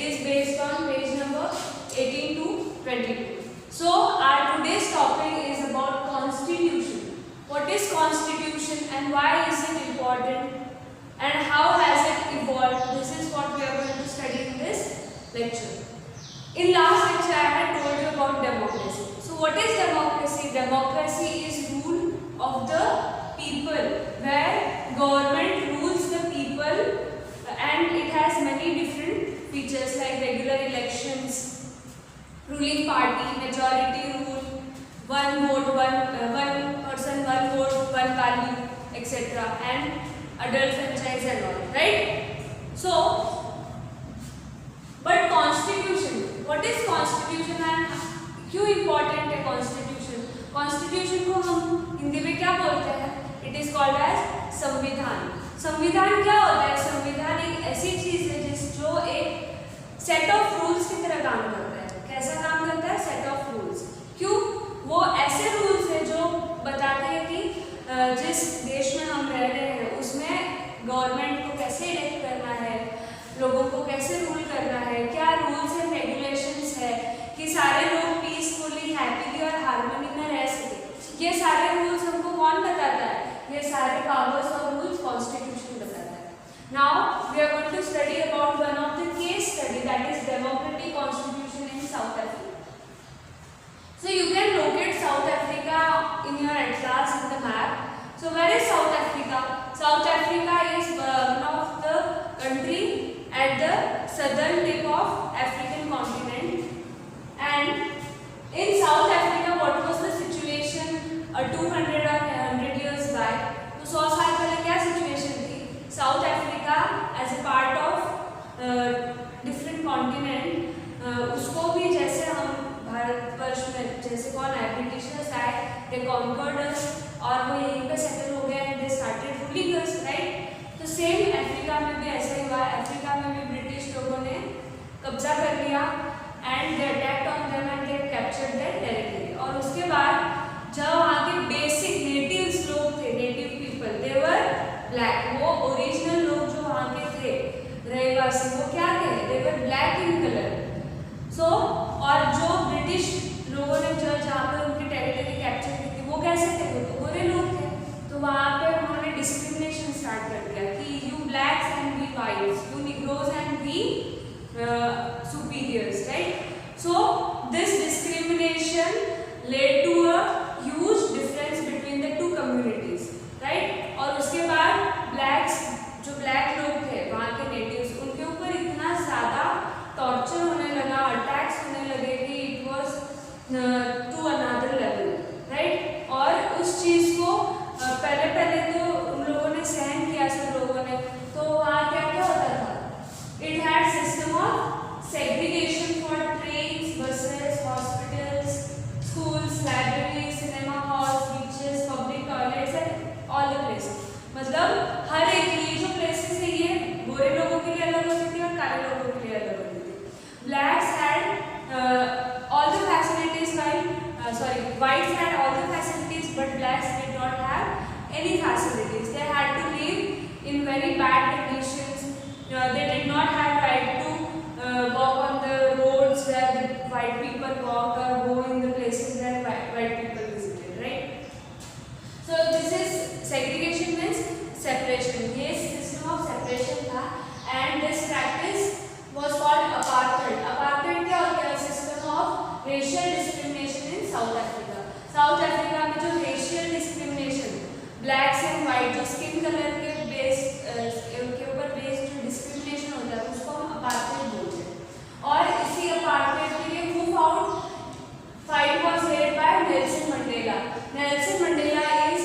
is based on page number 18 to 22. So our today's topic is about constitution. What is constitution and why is it important and how has it evolved? This is what we are going to study in this lecture. In last lecture I had told you about democracy. So what is democracy? Democracy is rule of the people, where government rules the people and it has many different features like regular elections, ruling party, majority rule, one vote, one person, one vote, one value, etc. and adult franchise and all, right? So, but constitution, what is constitution and क्यों important है constitution? Constitution को हम हिंदी में क्या बोलते हैं? It is called as संविधान. संविधान क्या होता है? संविधान एक ऐसी चीज है जो एक सेट ऑफ रूल्स की तरह काम करता है. कैसा काम करता है? Set of rules. क्यों? वो ऐसे रूल्स है जो बताते हैं कि जिस देश में हम रह रहे हैं उसमें गवर्नमेंट को कैसे इलेक्ट करना है, लोगों को कैसे रूल करना है, क्या रूल्स एंड रेगुलेशंस है कि सारे लोग पीसफुली, हैप्पीली और हार्मनी में रह सके. ये सारे रूल्स हमको कौन बताता है? ये सारे पावर्स और रूल्स कॉन्स्टिट्यूशन बताता है. Now we are going to study about one of the case study, that is democratic constitution in South Africa. So you can locate South Africa in your atlas in the map. So where is South Africa? South Africa is one of the country at the southern tip of African continent. And in South Africa, what was the situation 200 or 100 years back? तो 100 साल पहले क्या situation थी? South Africa as a part of different continent, उसको भी जैसे हम भारतवर्ष में जैसे कौन है, ब्रिटिशर्स आए, दे कॉन्कर्ड अस और वो यहीं पे सेटल हो गए and they started ruling us, right? तो सेम अफ्रीका में भी ऐसा ही हुआ. अफ्रीका में भी ब्रिटिश लोगों ने कब्जा कर लिया and they attacked on them and they captured their territory. और उसके बाद जब वहाँ के बेसिक नेटिव्स लोग थे, नेटिव पीपल, दे वर ब्लैक. वो ओरिजिनल लोग जो वहाँ के थे रहवासी, वो क्या थे? दे वर ब्लैक इन कलर. सो और जो ब्रिटिश लोगों ने जो जहाँ पे उनकी टेरिटरी कैप्चर की थी वो कैसे थे? वो तो गोरे लोग थे. तो वहाँ पे उन्होंने डिस्क्रिमिनेशन स्टार्ट कर दिया कि you blacks and we whites, you negroes and we superiors, right? So this discrimination led to a huge difference between the two communities, right? और उसके बाद ब्लैक्स, जो ब्लैक लोग थे वहाँ के नेटिव्स, उनके ऊपर इतना ज़्यादा टॉर्चर होने लगा, अटैक्स होने लगे कि it was to another level, right? और उस चीज़ को पहले तो उन लोगों ने सहन किया, सब लोगों ने. तो वहाँ क्या क्या होता था? It had system of segregation for trains, buses, hospitals, schools, library, cinema halls, beaches, public toilets and all the places. मतलब हर एक ये जो प्लेसेस है ये गोरे लोगों के लिए अलग होती थी और काले लोगों के लिए अलग होती थी. Blacks had all the facilities, while whites had all the facilities, but blacks did not have any facilities. They had to live in very bad conditions. They did not have right to walk on the roads where the white people walked or go in the places where white people visited, right? So this is segregation, means separation. Yes, system of separation था, and this practice was called apartheid. Apartheid क्या होता है? System of racial discrimination in South Africa. South Africa में जो racial discrimination, blacks and white, जो skin color के base के ऊपर बेस्ड जो discrimination होता है उसको हम apartheid बोलते हैं. और इसी apartheid के लिए who found fight was led by Nelson Mandela. Nelson Mandela is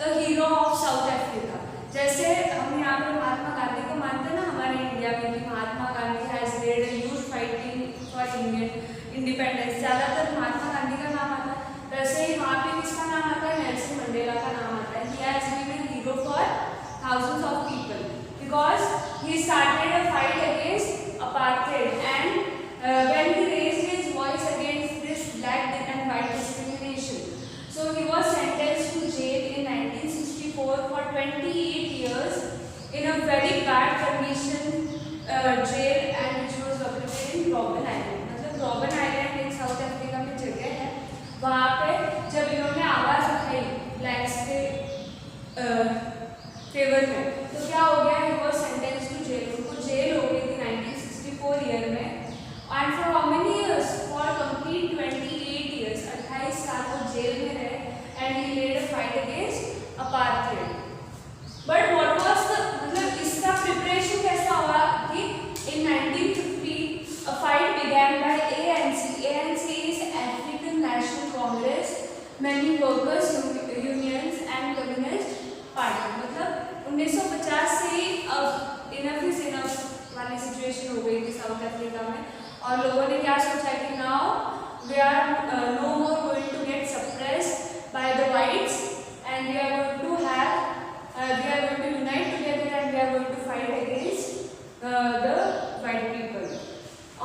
a hero of South Africa. जैसे हम यहाँ पर महात्मा गांधी को मानते हैं ना हमारे इंडिया में कि Mahatma Gandhi has led a huge fighting for Indian independence, ज़्यादातर महात्मा गांधी का नाम आता है. वैसे ही वहाँ पे किसका नाम आता है? नेल्सन मंडेला का नाम आता है. He has been a hero for thousands of people because he started a fight against apartheid and when he raised his voice against this black and white discrimination, so he was sentenced to jail in 1964 for 28 years in a very bad condition jail, and which was located robin island, मतलब robin island एक south Africa में जगह है। वहाँ पे जब इन्होंने आवाज़ उठाई ब्लैक्स के फेवर में, तो क्या हो गया, he was sentence to jail, उनको जेल हो गई थी 1964 ईयर में। And for how many years, for complete 28 years, 28 साल वो जेल में रहे। And he led a fight against apartheid. But what was the, मतलब इसका प्रिपरेशन कैसा हुआ कि in 1950 a fight began by ANC। ANC is African National Congress, many workers unions and communist party. मतलब 1950 से अब इनफ इज इनफ वाली situation हो गई थी साउथ अफ्रीका में, और लोगों ने क्या सोचा कि now we are no more going to get suppressed by the whites and we are going to have we are going to unite together and we are going to fight against the white people।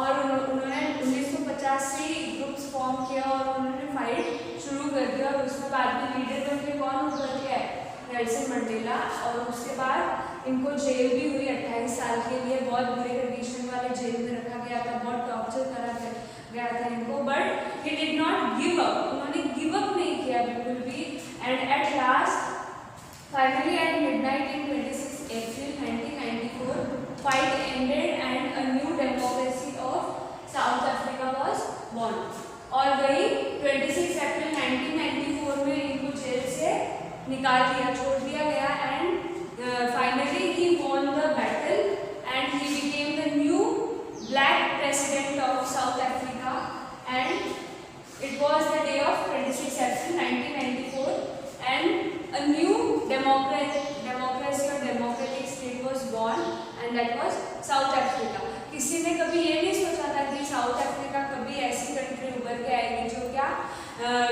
और उन्होंने 1950 से groups form किया और उन्होंने fight शुरू कर दिया। और उसमें बाद में लीडर बन के कौन उभर के आए, नेल्सन मंडेला। और उसके बाद इनको जेल भी हुई 28 साल के लिए, बहुत बुरे कंडीशन वाले जेल में रखा गया था, बहुत टॉर्चर करा गया था इनको। But he did not give up, उन्होंने गिव अप नहीं किया बिल्कुल भी। And at last finally at midnight in 26 April 1994 fight ended and a new democracy of South Africa was born। और वही 26 अप्रैल 1994 में इनको जेल से निकाल दिया, छोड़ दिया गया। And finally he won the battle and he became the new black president of South Africa। and it was the day of 26 April 1994 and a new democracy or democratic state was born and that was South Africa। किसी ने कभी ये नहीं सोचा था कि south Africa कभी ऐसी कंट्री उभर के आएगी जो क्या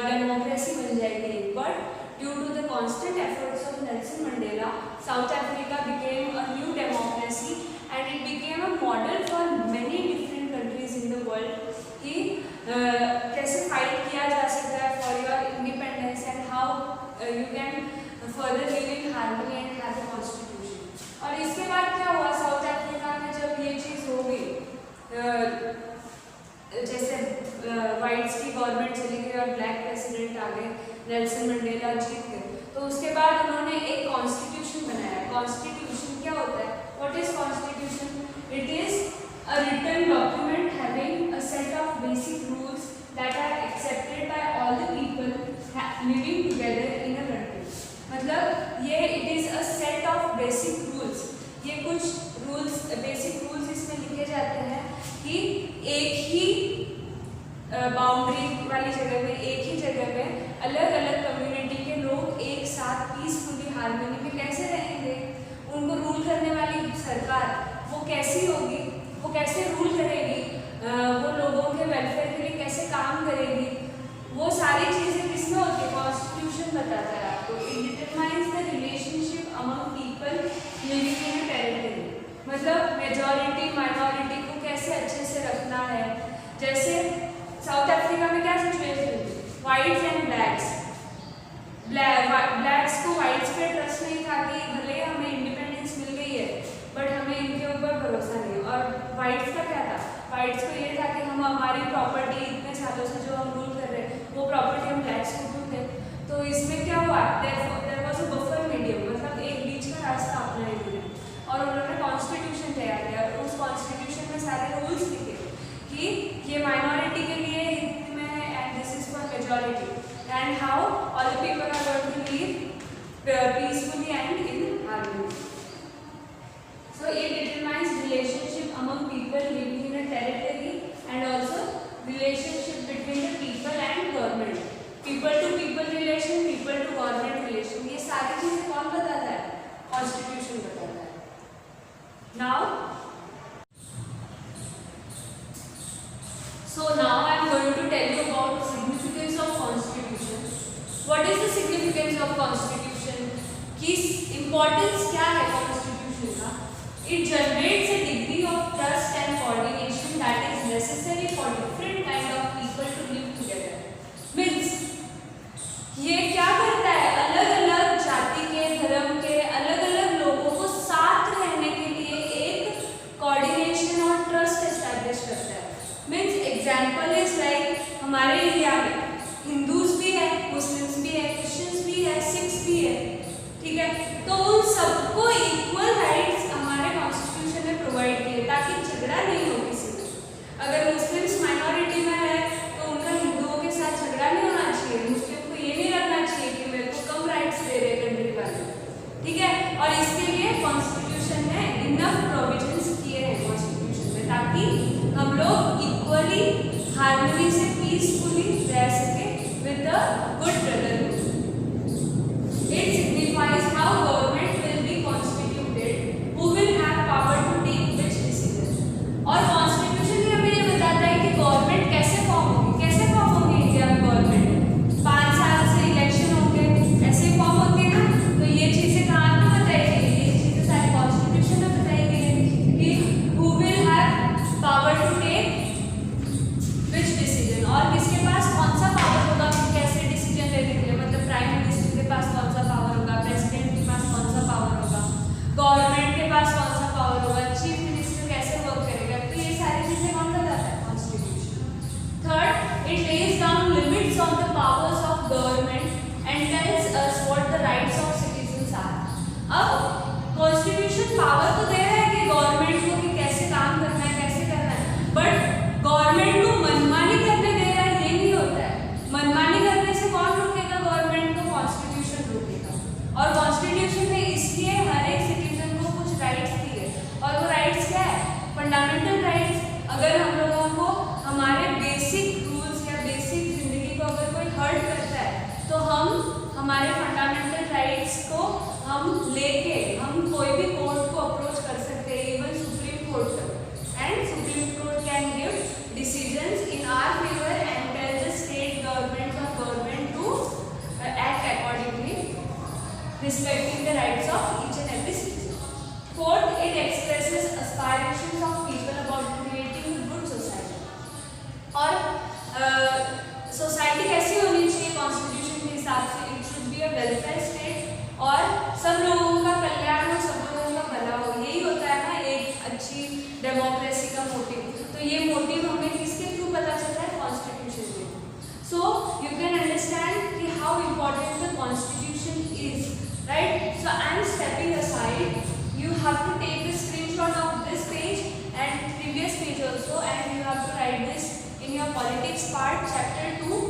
डेमोक्रेसी बन जाएगी। But due to the constant efforts of Nelson Mandela, South Africa became a new democracy and it became a model for many different countries in the world कि कैसे फाइट किया जा सकता है for your independence and how you can further live in harmony and have a constitution। और इसके बाद क्या हुआ, साउथ अफ्रीका में जब ये चीज़ हो गई, जैसे वाइट्स की गवर्नमेंट चली गई और ब्लैक प्रेसिडेंट आ गए, नेल्सन मंडेला जीत गए, तो उसके बाद उन्होंने एक कॉन्स्टिट्यूशन बनाया। कॉन्स्टिट्यूशन क्या होता है, what is constitution? It is a written document having a set of basic rules that are accepted by all the people living together in a country. मतलब ये it is a set of basic rules, ये कुछ rules, basic rules इसमें लिखे जाते हैं कि एक ही बाउंड्री वाली जगह में, एक ही जगह में अलग अलग कम्युनिटी के लोग एक साथ पीसफुली हार्मनी में कैसे रहेंगे, उनको रूल करने वाली सरकार वो कैसी होगी, वो कैसे रूल करेगी, वो लोगों के वेलफेयर के लिए कैसे काम करेगी, वो सारी चीज़ें किसमें होती है, कॉन्स्टिट्यूशन बताता है आपको। It determines the relationship among people living in a territory, मतलब मेजॉरिटी माइनॉरिटी को कैसे अच्छे से रखना है। जैसे साउथ अफ्रीका में क्या सिचुएशन थी, वाइट्स एंड ब्लैक्स, ब्लैक्स को वाइट्स पे ट्रस्ट नहीं था कि भले हमें इंडिपेंडेंस मिल गई है बट हमें इनके ऊपर भरोसा नहीं है। और वाइट्स का क्या था, वाइट्स को ये था कि हम हमारी प्रॉपर्टी इतने सालों से जो हम रूल कर रहे हैं वो प्रॉपर्टी हम ब्लैक्स को क्यों दें। तो इसमें क्या हुआ, there was a buffer medium, मतलब एक बीच का रास्ता अपना इन्होंने, और उन्होंने कॉन्स्टिट्यूशन तैयार किया। और उस कॉन्स्टिट्यूशन में सारे रूल्स लिखे कि ये माइनॉरिटी के लिए हित में है and this is for majority and how all the people are going to live peacefully and in harmony. So it determines relationship among people living in a territory and also relationship between the people and government, people to people relation, people to government relation, ये सारी चीजें कौन बताता है, constitution बताता है। Now I am going to tell you about significance of constitution। What is the significance of constitution? कि importance क्या है constitution का? It generates a degree of trust and coordination that is necessary for different kind of people to live together। Means ये क्या करता है, अलग अलग जाति के, धर्म के अलग अलग लोगों को साथ रहने के लिए एक कोऑर्डिनेशन और ट्रस्ट एस्टैब्लिश करता है। प्रॉपरली हार्मनी से पीसफुली रह सके with the good brotherhood. It signifies how government will be constituted, who will have power to take which decision. और कॉन्स्टिट्यूशन ही हमें ये बताता है कि गवर्नमेंट कैसे फॉर्म होगी, कैसे फॉर्म होगी इंडिया में गवर्नमेंट। 5 साल से इलेक्शन होंगे, ऐसे फॉर्म होती है ना। तो ये चीजें कहाँ पे बताई गई, ये चीजें सारी कॉन्स्टिट्यूशन में बताई गई है कि who will have power to take which decision, और किसके पास कौन सा पावर होगा कैसे डिसीजन लेने के लिए। मतलब प्राइम मिनिस्टर के पास कौन सा पावर होगा, प्रेसिडेंट के पास कौन सा पावर होगा, गवर्नमेंट के पास कौन सा पावर होगा, चीफ मिनिस्टर कैसे वर्क करेगा। तो ये सारी चीजें कौन बताता है, constitution. Third, it lays down limits on the powers of government and tells us what the rights of citizens are. अब कॉन्स्टिट्यूशन पावर तो दे रहा है कि गवर्नमेंट को कि कैसे काम करना है, कैसे करना है, बट गवर्नमेंट को मनमानी करने दे रहा है, ये नहीं होता है। मनमानी करने से कौन रोकेगा, गवर्नमेंट को कॉन्स्टिट्यूशन रोकेगा। और कॉन्स्टिट्यूशन ने इसलिए हर एक सिटीजन को कुछ राइट्स दिए, और वो राइट्स क्या है, फंडामेंटल राइट्स। अगर हम लोगों को हमारे बेसिक रूल्स या बेसिक जिंदगी को अगर कोई हर्ट करता है तो हम हमारे फंडामेंटल राइट्स को हम लेके हम कोई भी कोर्ट को अप्रोच कर सकते हैं, इवन सुप्रीम कोर्ट तक। And supreme court can give decisions in our favor and tell the state governments or government to act accordingly, respecting the rights of each and every citizen. Fourth, it expresses aspirations of people about creating a good society. और society कैसी होनी चाहिए constitution के हिसाब से, it should be a welfare state, और सब लोगों का कल्याण हो, सब लोगों का भला हो। यही होता है ना एक अच्छी डेमोक्रेसी का मोटिव। तो ये मोटिव हमें किसके थ्रू पता चलता है, कॉन्स्टिट्यूशन के। सो यू कैन अंडरस्टैंड कि how important the constitution is, right. So I am stepping aside, you have to take a screenshot of this page and previous page also, and you have to write this in your politics part chapter 2